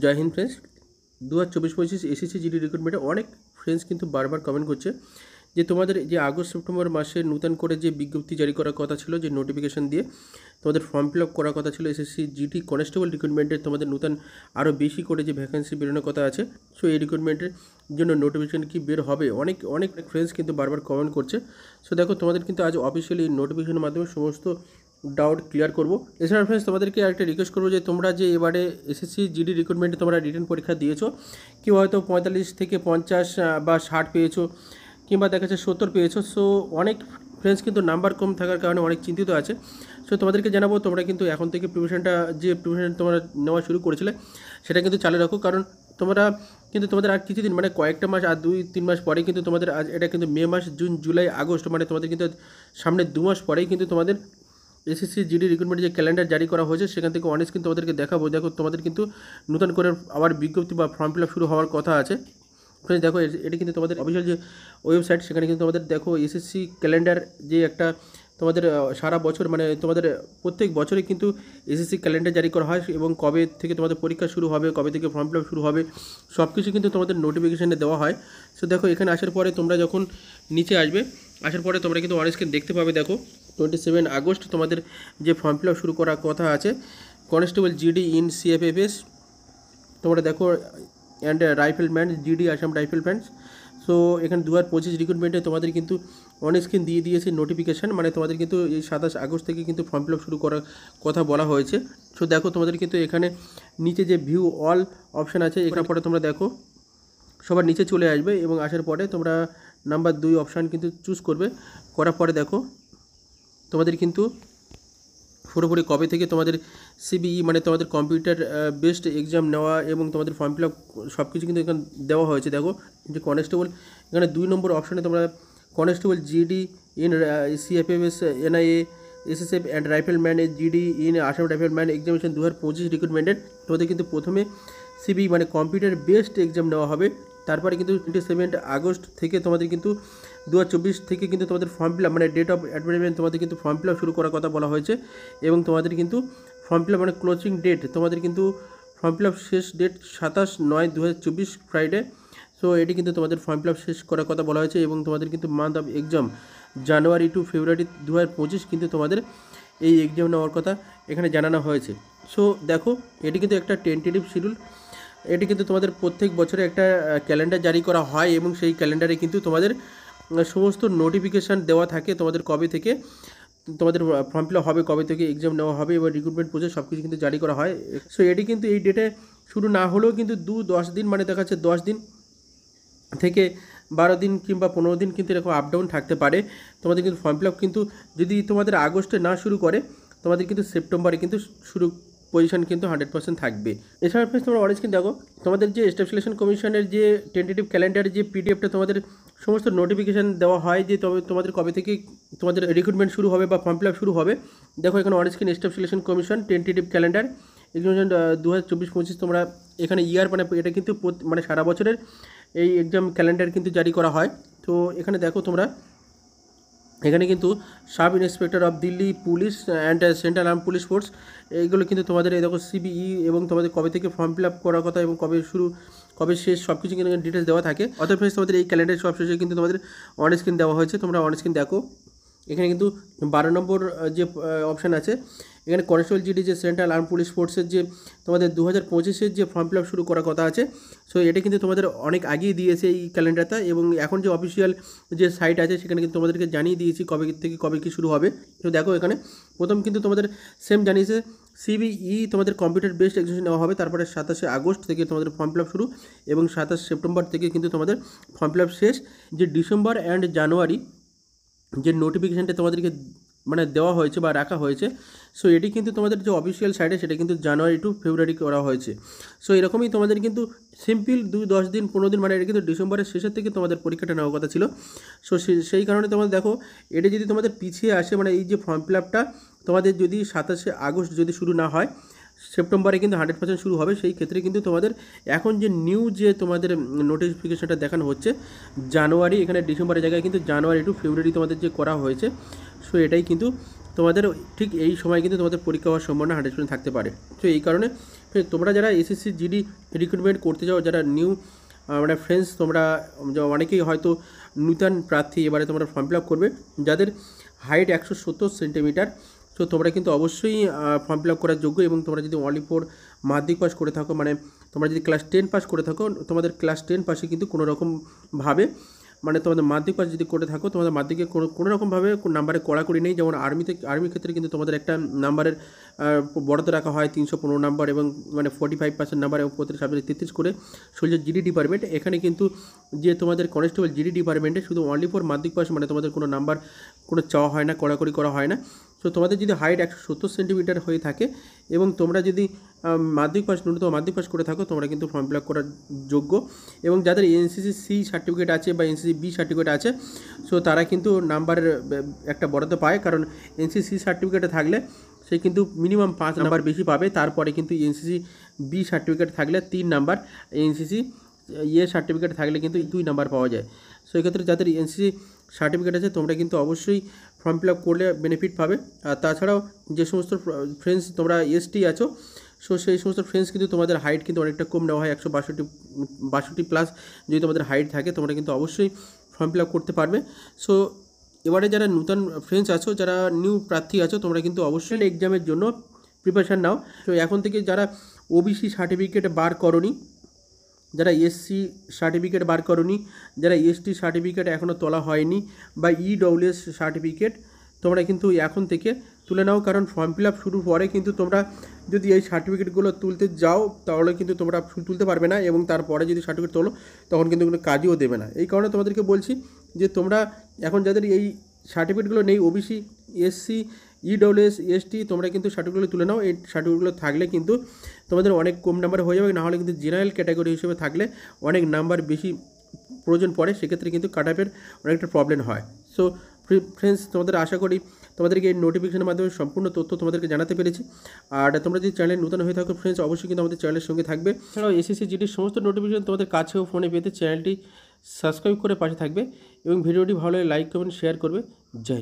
জয় Hind friends. 2024-25 SSC GD রিক্রুটমেন্টে অনেক friends কিন্তু বারবার কমেন্ট করছে যে তোমাদের যে আগস্ট সেপ্টেম্বর মাসে নতুন করে যে বিজ্ঞপ্তি জারি করার কথা ছিল, যে নোটিফিকেশন দিয়ে তোমাদের ফর্ম ফিল আপ করার কথা ছিল এসএসসি জিডি কনস্টেবল রিক্রুটমেন্টের, তোমাদের নতুন আরও বেশি করে যে ভ্যাকেন্সি বেরোনোর কথা আছে। সো এই রিক্রুটমেন্টের জন্য নোটিফিকেশন কি বের হবে, অনেক অনেক ফ্রেন্ডস কিন্তু বারবার কমেন্ট করছে। সো দেখো, তোমাদের কিন্তু আজ অফিসিয়ালি নোটিফিকেশনের মাধ্যমে সমস্ত ডাউট ক্লিয়ার করবো। এছাড়া ফ্রেন্ডস তোমাদেরকে একটা রিকোয়েস্ট করবো যে তোমরা যে এবারে এসএসসি জিডি রিক্রুটমেন্টে তোমরা রিটেন পরীক্ষা দিয়েছো, কেউ হয়তো 45 থেকে 50 বা 60 পেয়েছো, কিংবা দেখা যাচ্ছে 70 পেয়েছো। সো অনেক ফ্রেন্ডস কিন্তু নাম্বার কম থাকার কারণে অনেক চিন্তিত আছে। সো তোমাদেরকে জানাবো, তোমরা কিন্তু এখন থেকে প্রিপারেশন তোমরা নেওয়া শুরু করেছিলে সেটা কিন্তু চালু রাখো, কারণ তোমরা কিন্তু তোমাদের আর কিছুদিন মানে কয়েকটা মাস আর 2-3 মাস পরেই কিন্তু তোমাদের আজ এটা কিন্তু মে মাস, জুন, জুলাই, আগস্ট, মানে তোমাদের কিন্তু সামনে 2 মাস পরেই কিন্তু তোমাদের এসএসসি জিডি রিক্রুটমেন্ট যে ক্যালেন্ডার জারি করা হয়েছে সেখান থেকে অনেক কিন্তু তোমাদেরকে দেখাবো। দেখো, তোমাদের কিন্তু নতুন করে আবার বিজ্ঞপ্তি বা ফর্ম ফিল আপ শুরু হওয়ার কথা আছে। ফ্রেন্ডস দেখো, এটি কিন্তু তোমাদের অফিসিয়াল যে ওয়েবসাইট, সেখানে কিন্তু তোমাদের দেখো এসএসসি ক্যালেন্ডার যে একটা তোমাদের সারা বছর মানে তোমাদের প্রত্যেক বছরে কিন্তু এসএসসি ক্যালেন্ডার জারি করা হয়, এবং কবে থেকে তোমাদের পরীক্ষা শুরু হবে, কবে থেকে ফর্ম ফিল আপ শুরু হবে, সব কিছু কিন্তু তোমাদের নোটিফিকেশানে দেওয়া হয়। সো দেখো, এখানে আসার পরে তোমরা যখন নিচে আসবে, আসার পরে তোমরা কিন্তু অন স্ক্রিন দেখতে পাবে। দেখো 27 আগস্ট তোমাদের যে ফর্ম ফিল আপ শুরু করার কথা আছে কনস্টেবল জিডি ইন সিএফএফএস, তোমরা দেখো, and rifleman GD Assam riflemans. So এখানে 2025 রিক্রুটমেন্টে তোমাদের কিন্তু অন স্ক্রিন দিয়ে দিয়েছে নোটিফিকেশান, মানে তোমাদের কিন্তু এই 27 আগস্ট থেকে কিন্তু ফর্ম ফিল আপ শুরু করার কথা বলা হয়েছে। সো দেখো, তোমাদের কিন্তু এখানে নিচে যে ভিউ অল অপশান আছে, এখানে পরে তোমরা দেখো সবার নিচে চলে আসবে, এবং আসার পরে তোমরা নাম্বার 2 অপশান কিন্তু চুজ করবে। করার পরে দেখো তোমাদের কিন্তু পুরোপুরি কবে থেকে তোমাদের সিবিই মানে তোমাদের কম্পিউটার বেসড এক্সাম নেওয়া এবং তোমাদের ফর্ম ফিল আপ সব কিছু কিন্তু এখানে দেওয়া হয়েছে। দেখো যে কনস্টেবল, এখানে 2 নম্বর অপশানে তোমরা constable GD in CFFS NIA SSF and rifleman GD in Assam rifleman examination 2025 রিক্রুটমেন্টের তোমাদের কিন্তু প্রথমে সিবিই মানে কম্পিউটার বেসড এক্সাম নেওয়া হবে। তারপরে কিন্তু 27 আগস্ট থেকে তোমাদের কিন্তু 2024 থেকে কিন্তু তোমাদের ফর্ম ফিল আপ মানে ডেট অফ অ্যাডভার্টাইজমেন্ট তোমাদের কিন্তু ফর্ম ফিল আপ শুরু করার কথা বলা হয়েছে, এবং তোমাদের কিন্তু ফর্ম ফিল আপ মানে ক্লোজিং ডেট, তোমাদের কিন্তু ফর্ম ফিল আপ শেষ ডেট 27/9/2024 ফ্রাইডে। সো এটি কিন্তু তোমাদের ফর্ম ফিল আপ শেষ করার কথা বলা হয়েছে, এবং তোমাদের কিন্তু month of exam January two ফেব্রুয়ারি 2025 কিন্তু তোমাদের এই এক্সাম নেওয়ার কথা এখানে জানানো হয়েছে। সো দেখো, এটি কিন্তু একটা টেন্টেটিভ শিডিউল, এটি কিন্তু তোমাদের প্রত্যেক বছরে একটা ক্যালেন্ডার জারি করা হয়, এবং সেই ক্যালেন্ডারে কিন্তু তোমাদের সমস্ত নোটিফিকেশান দেওয়া থাকে তোমাদের কবে থেকে তোমাদের ফর্ম ফিল আপ হবে, কবে থেকে এক্সাম নেওয়া হবে, এবং রিক্রুটমেন্ট প্রসেস সব কিছু কিন্তু জারি করা হয়। সো এটি কিন্তু এই ডেটে শুরু না হলেও কিন্তু 10 দিন মানে দেখা যাচ্ছে 10 দিন থেকে 12 দিন কিংবা 15 দিন কিন্তু এরকম আপ ডাউন থাকতে পারে। তোমাদের কিন্তু ফর্ম ফিল আপ কিন্তু যদি তোমাদের আগস্টে না শুরু করে, তোমাদের কিন্তু সেপ্টেম্বরে কিন্তু শুরু পজিশন কিন্তু 100% থাকবে। এছাড়া ফ্রেন্ডস তোমরা অনেক কিন্তু দেখো, তোমাদের যে স্টাফ সিলেকশন কমিশনের যে টেন্টেটিভ ক্যালেন্ডার যে পিডিএফটা তোমাদের সমস্ত নোটিফিকেশান দেওয়া হয় যে তবে তোমাদের কবে থেকে তোমাদের রিক্রুটমেন্ট শুরু হবে বা ফর্ম ফিল আপ শুরু হবে। দেখো এখানে on screen staff selection commission tentative calendar examination 2024-25 তোমরা এখানে ইয়ার মানে এটা কিন্তু মানে সারা বছরের এই এক্সাম ক্যালেন্ডার কিন্তু জারি করা হয়। তো এখানে দেখো তোমরা, এখানে কিন্তু sub inspector of Delhi police and central arm police force, এইগুলো কিন্তু তোমাদের এই দেখো সিবিই এবং তোমাদের কবে থেকে ফর্ম ফিল আপ করার কথা এবং কবে শুরু কবে শেষ সব কিছু কিন্তু ডিটেলস দেওয়া থাকে। অর্থাৎ ফ্রেন্ডস তোমাদের এই ক্যালেন্ডার সব শেষে কিন্তু তোমাদের অন স্ক্রিন দেওয়া হয়েছে, তোমরা অন স্ক্রিন দেখো। এখানে কিন্তু 12 নম্বর যে অপশান আছে, এখানে কনস্টেবল জিডি যে সেন্ট্রাল আর্ম পুলিশ ফোর্সের যে তোমাদের 2025-এর যে ফর্ম ফিল আপ শুরু করার কথা আছে। সো এটা কিন্তু তোমাদের অনেক আগেই দিয়েছে এই ক্যালেন্ডারটা, এবং এখন যে অফিসিয়াল যে সাইট আছে সেখানে কিন্তু তোমাদেরকে জানিয়ে দিয়েছি কবে থেকে কবে কী শুরু হবে। তো দেখো এখানে প্রথম কিন্তু তোমাদের সেম জানিয়েছে সিবিই তোমাদের কম্পিউটার বেসড এক্সামিনেশন নেওয়া হবে, তারপরে 27 আগস্ট থেকে তোমাদের ফর্ম ফিল আপ শুরু, এবং 27 সেপ্টেম্বর থেকে কিন্তু তোমাদের ফর্ম ফিল আপ শেষ। যে ডিসেম্বর অ্যান্ড জানুয়ারি যে নোটিফিকেশানটা তোমাদেরকে মানে দেওয়া হয়েছে বা রাখা হয়েছে, সো এটি কিন্তু তোমাদের যে অফিসিয়াল সাইটে সেটা কিন্তু জানুয়ারি টু ফেব্রুয়ারি করা হয়েছে। সো এরকমই তোমাদের কিন্তু সিম্পল 10 দিন 15 দিন মানে এটা কিন্তু ডিসেম্বরের শেষের থেকে তোমাদের পরীক্ষাটা নেওয়ার কথা ছিল। সো সেই কারণে তোমাদের দেখো, এটা যদি তোমাদের পিছিয়ে আসে মানে এই যে ফর্ম ফিল আপটা তোমাদের যদি 27 আগস্ট যদি শুরু না হয়, সেপ্টেম্বরে কিন্তু 100% শুরু হবে। সেই ক্ষেত্রে কিন্তু তোমাদের এখন যে নিউ যে তোমাদের নোটিফিকেশনটা দেখানো হচ্ছে জানুয়ারি, এখানে ডিসেম্বরের জায়গায় কিন্তু জানুয়ারি টু ফেব্রুয়ারি তোমাদের যে করা হয়েছে। সো এটাই কিন্তু তোমাদের ঠিক এই সময় কিন্তু তোমাদের পরীক্ষা হওয়ার সম্ভাবনা 100% থাকতে পারে। তো এই কারণে তোমরা যারা এসএসসি জিডি রিক্রুটমেন্ট করতে যাও, যারা নিউ মানে ফ্রেন্ডস, তোমরা অনেকেই হয়তো নূতন প্রার্থী, এবারে তোমরা ফর্ম ফিল আপ করবে, যাদের হাইট 170 সেন্টিমিটার। সো তোমরা কিন্তু অবশ্যই ফর্ম ফিল আপ করার যোগ্য, এবং তোমরা যদি অনলি ফর মাধ্যমিক পাস করে থাকো, মানে তোমরা যদি ক্লাস 10 পাস করে থাকো, তোমাদের ক্লাস 10 পাসে কিন্তু কোনো রকমভাবে, মানে তোমাদের মাধ্যমিক পাস যদি করে থাকো, তোমাদের মাধ্যমিকে কোনো রকমভাবে নাম্বারে কড়াকড়ি নেই। যেমন আর্মির ক্ষেত্রে কিন্তু তোমাদের একটা নাম্বারের বরাদ্দ রাখা হয় 315 নাম্বার, এবং মানে 45% নাম্বার, এবং প্রত্যেক সাবজেক্টে 33 করে সোলজার জিডি ডিপার্টমেন্ট। এখানে কিন্তু যে তোমাদের কনস্টেবল জিডি ডিপার্টমেন্টে শুধু অনলি ফর মাধ্যমিক পাস, মানে তোমাদের কোনো নাম্বার কোনো চাওয়া হয় না, কড়াকড়ি করা হয় না। তো তোমাদের যদি হাইট 170 সেন্টিমিটার হয়ে থাকে এবং তোমরা যদি মাধ্যমিক পাস, ন্যূনতম মাধ্যমিক পাস করে থাকো, তোমরা কিন্তু ফর্ম ফিল আপ করার যোগ্য। এবং যাদের এনসিসি সি সার্টিফিকেট আছে বা এনসিসি বি সার্টিফিকেট আছে, সো তারা কিন্তু নাম্বারের একটা বরাদ্দ পায়, কারণ এনসিসি সি সার্টিফিকেটে থাকলে সে কিন্তু মিনিমাম 5 নাম্বার বেশি পাবে। তারপরে কিন্তু এনসিসি বি সার্টিফিকেট থাকলে 3 নাম্বার, এনসিসি সার্টিফিকেট থাকলে কিন্তু 2 নাম্বার পাওয়া যায়। সো এক্ষেত্রে যাদের এনসিসি সার্টিফিকেট আছে, তোমরা কিন্তু অবশ্যই ফর্ম ফিল আপ করলে বেনিফিট পাবে। আর তাছাড়াও যে সমস্ত ফ্রেন্ডস তোমরা এসটি আছো, সো সেই সমস্ত ফ্রেন্ডস কিন্তু তোমাদের হাইট কিন্তু অনেকটা কম নেওয়া হয়, 162 প্লাস যদি তোমাদের হাইট থাকে, তোমরা কিন্তু অবশ্যই ফর্ম ফিল আপ করতে পারবে। সো এবারে যারা নূতন ফ্রেন্ডস আছো, যারা নিউ প্রার্থী আছো, তোমরা কিন্তু অবশ্যই এক্সামের জন্য প্রিপারেশান নাও। তো এখন থেকে যারা ওবিসি সার্টিফিকেট বার করনি, যারা এসসি সার্টিফিকেট বার করনি, যারা এসটি সার্টিফিকেট এখনও তোলা হয়নি, বা ইডব্লিউএস সার্টিফিকেট, তোমরা কিন্তু এখন থেকে তুলে নাও। কারণ ফর্ম ফিল আপ শুরুর পরে কিন্তু তোমরা যদি এই সার্টিফিকেটগুলো তুলতে যাও, তাহলে কিন্তু তোমরা তুলতে পারবে না, এবং তারপরে যদি সার্টিফিকেট তোলো, তখন কিন্তু কোনো কাজও দেবে না। এই কারণে তোমাদেরকে বলছি যে তোমরা এখন যাদের এই সার্টিফিকেটগুলো নেই, ওবিসি, এসসি, ইডব্লিউএস, এসটি, তোমরা কিন্তু সার্টিফিকেটগুলো তুলে নাও। এই সার্টিফিকেটগুলো থাকলে কিন্তু তোমাদের অনেক কম নাম্বার হয়ে যাবে, নাহলে কিন্তু জেনারেল ক্যাটাগরি হিসেবে থাকলে অনেক নাম্বার বেশি প্রয়োজন পড়ে, সেক্ষেত্রে কিন্তু কাট অফের অনেকটা প্রবলেম হয়। সো ফ্রেন্ডস, তোমাদের আশা করি তোমাদেরকে এই নোটিফিকেশনের মাধ্যমে সম্পূর্ণ তথ্য তোমাদেরকে জানাতে পেরেছি। আর তোমরা যদি চ্যানেল নতুন হয়ে থাকো ফ্রেন্ডস, অবশ্যই কিন্তু আমাদের চ্যানেলের সঙ্গে থাকবে। এছাড়াও এসএসসি জিডির সমস্ত নোটিফিকেশন তোমাদের কাছেও ফোনে পেতে চ্যানেলটি সাবস্ক্রাইব করে পাশে থাকবে, এবং ভিডিওটি ভালো লাগে লাইক কমেন্ট শেয়ার করবে। জয় হিন্দ।